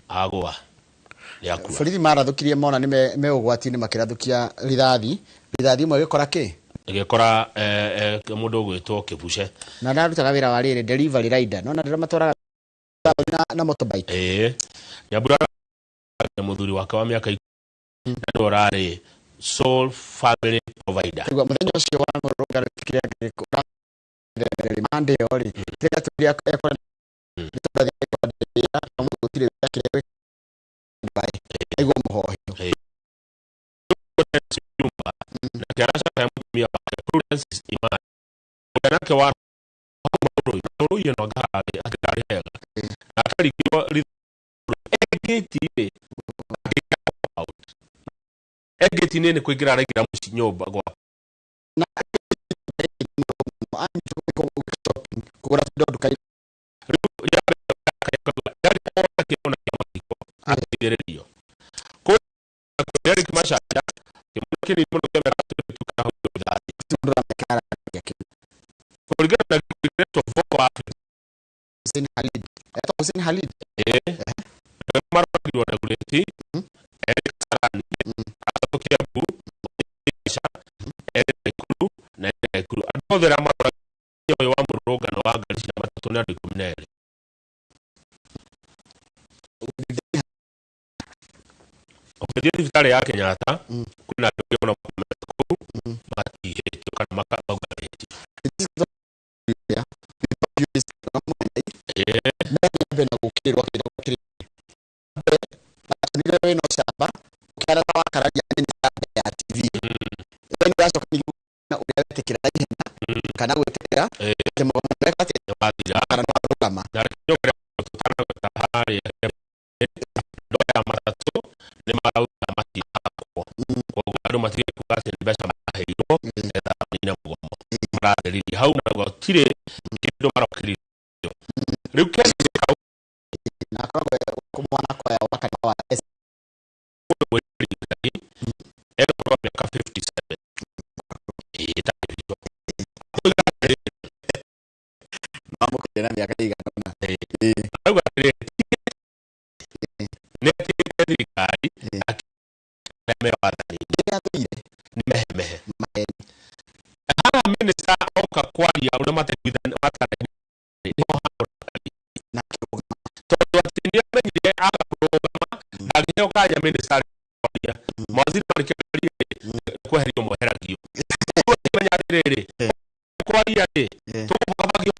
agwa yakua borithi marathukirie mona ni me ugwati-ini makirathukia rithathi imwe gikora ki gikora mundu gwitwo Kibushe na ndarutaga wira wa riri delivery rider nona ndira matwaraga na motorbike Nyambura muthuri wake wa miaka 10 na ndorari sole family provider igwa muthenya ucio wa muruga rutikiria gikora mande ori tira turia ekora gutire yakire bai igwa muhoyo na kiarasha kaya mtumia wake Prudence Iman uyanake wa muru yeno gari akari hega na kari kiwa egeti egeti nene kuigira aragira muci nyumba gwa na kugura nduka atigererio ko Eric Mashaka kimukini muno kemera tuka huyo ndura mekara yake kurigana na Great of Africa Hussein Khalid eto Hussein Khalid mara kwa na kuleti Eric Sarani atokea bu Eric Kuru na Eric Kuru adovera mara yo wa muroga no agalisi na matatu na 12 Okedi vitale ya Kenyatta kuna kuna kumeko mati toka maka bagati ya na gukirwa nile weno shamba ukara wa karaja ni ya TV weno yaso na uyate kiraje kana wetekera kemo mwekate wadira kana kama ndio kutana kwa tahari ya matatu ni marau ya mati kwa gado matire kukase ndibasha mahiro eta ina mugomo marathiri hau na gotire kindo marokiri rukeni na kwa kumwana kwa wakati wa era kwa miaka 57 mambo kwa miaka igana au netirikari mewathani nimehemehe hara minister oka kwaria una matekwithana matara na todo atindia menye aga programa agio kanya minister kwaria mawaziri marikari kweherio mweheragio menya riri kwaria ri